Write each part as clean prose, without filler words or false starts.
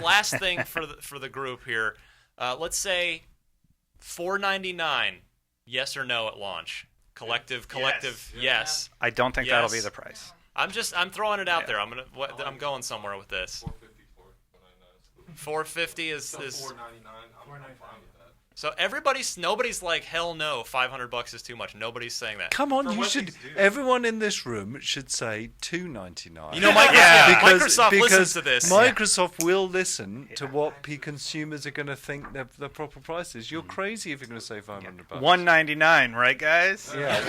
last thing for the group here. Let's say $4.99. Yes or no at launch? Collective. Yes. I don't think that'll be the price. I'm throwing it out there. I'm going somewhere with this. $4.50 is $4.99. I'm fine with that. So nobody's like, hell no, $500 is too much. Nobody's saying that. Come on, everyone in this room should say $2.99. You know, Microsoft listens to this. Microsoft will listen to what consumers are going to think the proper price is. You're crazy if you're going to say $500. $199, right, guys? Yeah,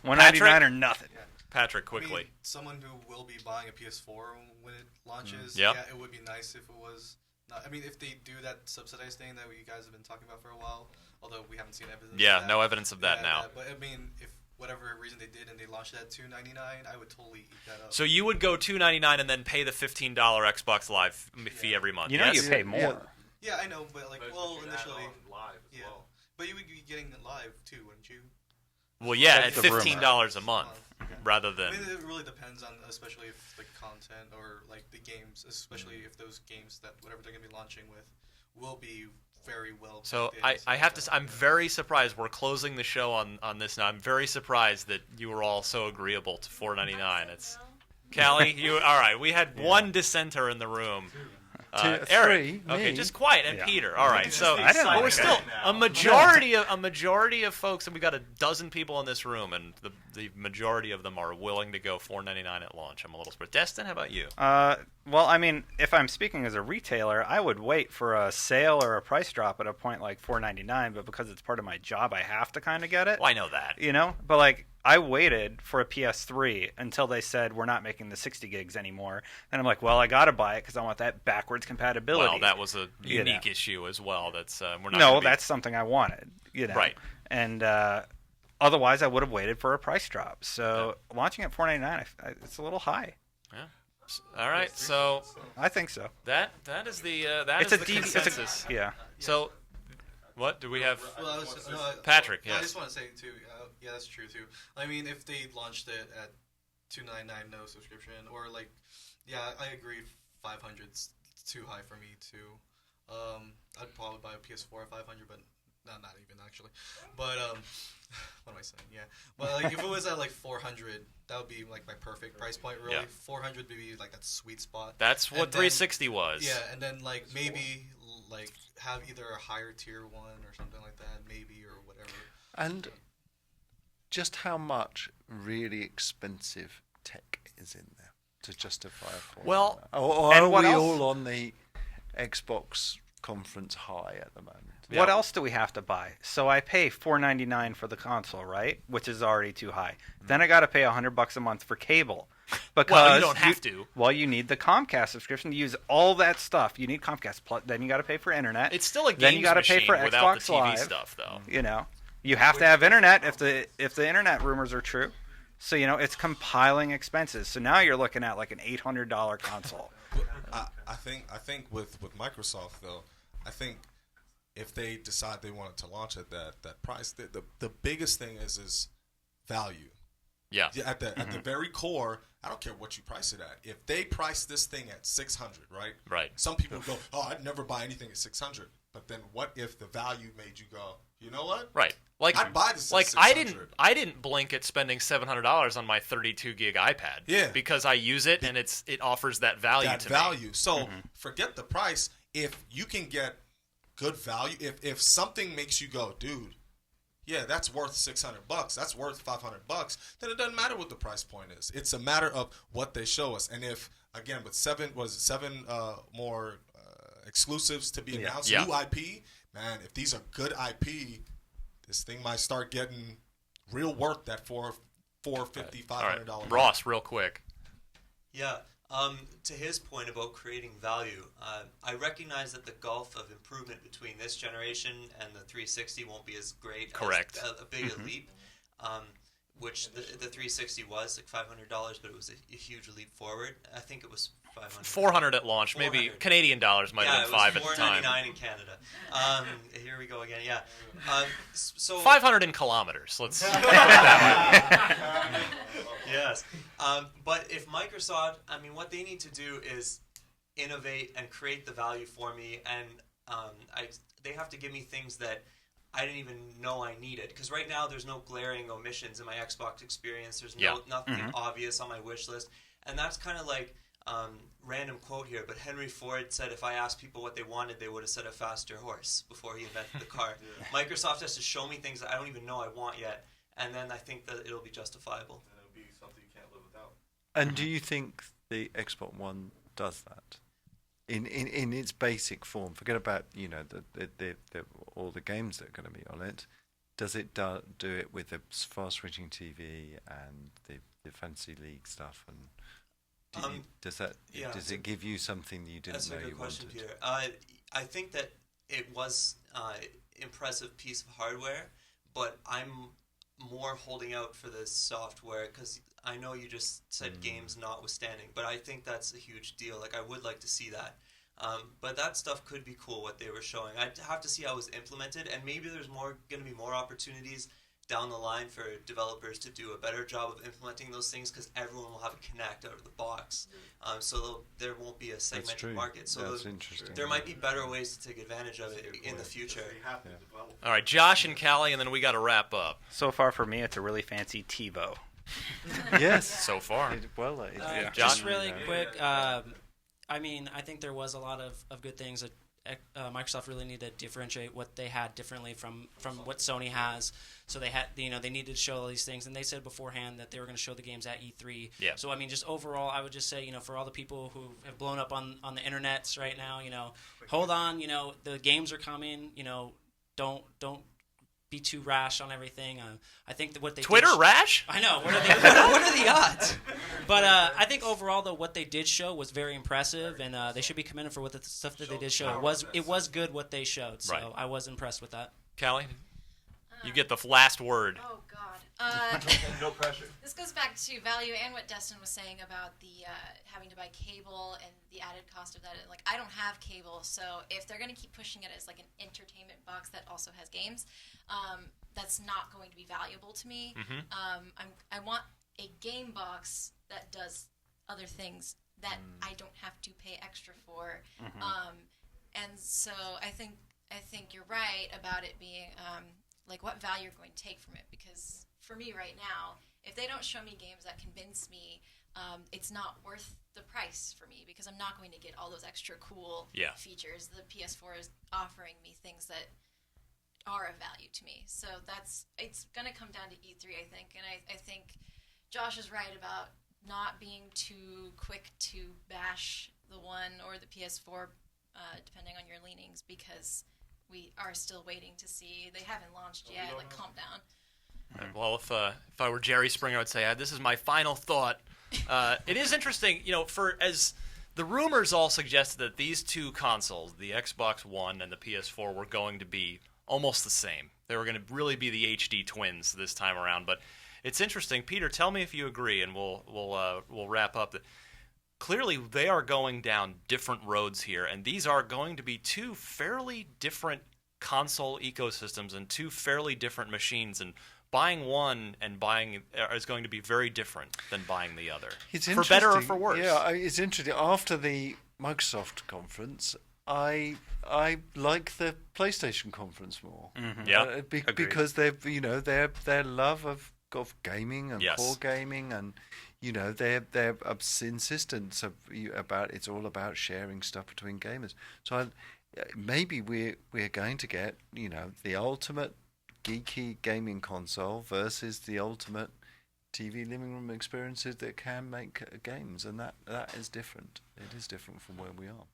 $199 or nothing. Patrick, quickly. Someone who will be buying a PS4 when it launches, Yep. yeah, it would be nice if it was. If they do that subsidized thing that you guys have been talking about for a while, although we haven't seen evidence. Yeah, of that. no evidence of that now. But if whatever reason they did and they launched it at $2.99, I would totally eat that up. So you would go $2.99 and then pay the $15 Xbox Live fee every month. You know, you pay more. Yeah, I know, but initially, live as well. But you would be getting it live too, wouldn't you? Well, yeah, at $15 a month rather than. It really depends on, especially if the content or like the games, especially if those games that whatever they're gonna be launching with will be very well. So I have to. I'm very surprised. We're closing the show on this now. I'm very surprised that you were all so agreeable to $4.99. It's Callie. You all right? We had one dissenter in the room. Eric. Three, okay, me. just quiet, and Peter. All right, so but we're still a majority of folks, and we got a dozen people in this room, and the majority of them are willing to go $4.99 at launch. I'm a little surprised. Destin, how about you? Well, I mean, if I'm speaking as a retailer, I would wait for a sale or a price drop at a point like $4.99, but because it's part of my job, I have to kind of get it. Well, I know that. You know, but like I waited for a PS3 until they said we're not making the 60 gigs anymore, and I'm like, well, I gotta buy it because I want that backwards compatibility. Well, that was a unique issue as well. That's we're not. No, that's something I wanted. You know, right? And otherwise, I would have waited for a price drop. So launching at $4.99, it's a little high. Yeah. All right, so I think so. That is the consensus. Yeah. So, what do we have? Well, Patrick, I yes. just want to say too. Yeah, that's true too. I mean, if they launched it at $2.99 no subscription, or like, yeah, I agree. 500's too high for me too. I'd probably buy a PS4 at 500, but not even actually. But what am I saying? Yeah, but like if it was at like 400, that would be like my perfect price point. Really, 400 would be like that sweet spot. That's what 360 was. Yeah, and then like maybe like have either a higher tier one or something like that, maybe, or whatever. And just how much really expensive tech is in there to justify a $4.99? Well, or and are what we else? all on the Xbox conference high at the moment? Yeah. What else do we have to buy? So I pay $4.99 for the console, right? Which is already too high. Then I got to pay $100 a month for cable. Because well, you don't have to. Well, you need the Comcast subscription to use all that stuff. You need Comcast Plus. Then you got to pay for internet. It's still a games then you gotta machine pay for without Xbox the TV Live. stuff, though. You know, you have to have internet if the internet rumors are true. So you know, it's compiling expenses. So now you're looking at like an $800 console. I think with Microsoft though, I think if they decide they wanted to launch at that price, the biggest thing is value. Yeah. At the very core, I don't care what you price it at. If they price this thing at 600, right? Right. Some people go, "Oh, I'd never buy anything at 600." But then what if the value made you go, "You know what?" Right. Like I'd buy this. Like at 600. I didn't blink at spending $700 on my 32 gig iPad. Yeah. Because I use it and it offers that value to me. So forget the price. If you can get good value, if something makes you go, dude, yeah, that's worth $600. That's worth $500. Then it doesn't matter what the price point is. It's a matter of what they show us. And if again with seven more exclusives to be announced, new IP, man, if these are good IP, this thing might start getting real worth that $450, $500. All right. Ross, real quick. Yeah. To his point about creating value, I recognize that the gulf of improvement between this generation and the 360 won't be as great. Correct. As a big a leap, which the 360 was like $500, but it was a huge leap forward. I think it was $500. $400 at launch, 400. maybe Canadian dollars might have been $5 at the time. $4.99 in Canada. Here we go again. Yeah. So 500 in kilometers. Let's put it that way. Yes. But if Microsoft, I mean, what they need to do is innovate and create the value for me, and they have to give me things that I didn't even know I needed. Because right now there's no glaring omissions in my Xbox experience. There's nothing obvious on my wish list, and that's kind of like random quote here, but Henry Ford said if I asked people what they wanted, they would have said a faster horse before he invented the car. Microsoft has to show me things that I don't even know I want yet, and then I think that it'll be justifiable. And it'll be something you can't live without. And do you think the Xbox One does that in its basic form? Forget about the all the games that are going to be on it. Does it do it with the fast switching TV and the fantasy league stuff? And does it give you something that you didn't know you wanted? That's a good question, Peter. I think that it was impressive piece of hardware, but I'm more holding out for the software because I know you just said games notwithstanding, but I think that's a huge deal. Like I would like to see that. But that stuff could be cool, what they were showing. I'd have to see how it was implemented, and maybe there's going to be more opportunities down the line for developers to do a better job of implementing those things because everyone will have a Kinect out of the box. So there won't be a segmented market. So that's interesting. There might be better ways to take advantage of it in the future. All right, Josh and Callie, and then we got to wrap up. So far for me, it's a really fancy TiVo. Yes. So far. Just really quick, I mean, I think there was a lot of good things that Microsoft really needed to differentiate what they had differently from what Sony has. So they had, they needed to show all these things, and they said beforehand that they were going to show the games at E3. Yeah. So I mean, just overall, I would just say, for all the people who have blown up on the internets right now, hold on, the games are coming. Don't be too rash on everything. I think that what they rash? I know. What are the odds? But I think overall, though, what they did show was very impressive, and they should be commended for what the stuff that they did show. It was good what they showed, so I was impressed with that. Callie, you get the last word. Oh God. No pressure. This goes back to value and what Destin was saying about the having to buy cable and the added cost of that. Like, I don't have cable, so if they're going to keep pushing it as like an entertainment box that also has games, that's not going to be valuable to me. I want a game box that does other things that I don't have to pay extra for. And so I think you're right about it being like what value you're going to take from it, because for me right now, if they don't show me games that convince me, it's not worth the price for me, because I'm not going to get all those extra cool features. The PS4 is offering me things that are of value to me. So it's going to come down to E3, I think. And I think Josh is right about not being too quick to bash the One or the PS4, depending on your leanings, because we are still waiting to see. They haven't launched yet. Like, calm down. Well, if I were Jerry Springer, I would say this is my final thought. It is interesting, as the rumors all suggested that these two consoles, the Xbox One and the PS4, were going to be almost the same. They were going to really be the HD twins this time around. But it's interesting, Peter. Tell me if you agree, and we'll wrap up. Clearly, they are going down different roads here, and these are going to be two fairly different console ecosystems and two fairly different machines. And buying one and buying is going to be very different than buying the other, for better or for worse. Yeah, it's interesting. After the Microsoft conference, I like the PlayStation conference more. Because their love of gaming and core gaming, and their insistence about it's all about sharing stuff between gamers. So maybe we're going to get the ultimate geeky gaming console versus the ultimate TV living room experiences that can make games, and that is different. It is different from where we are.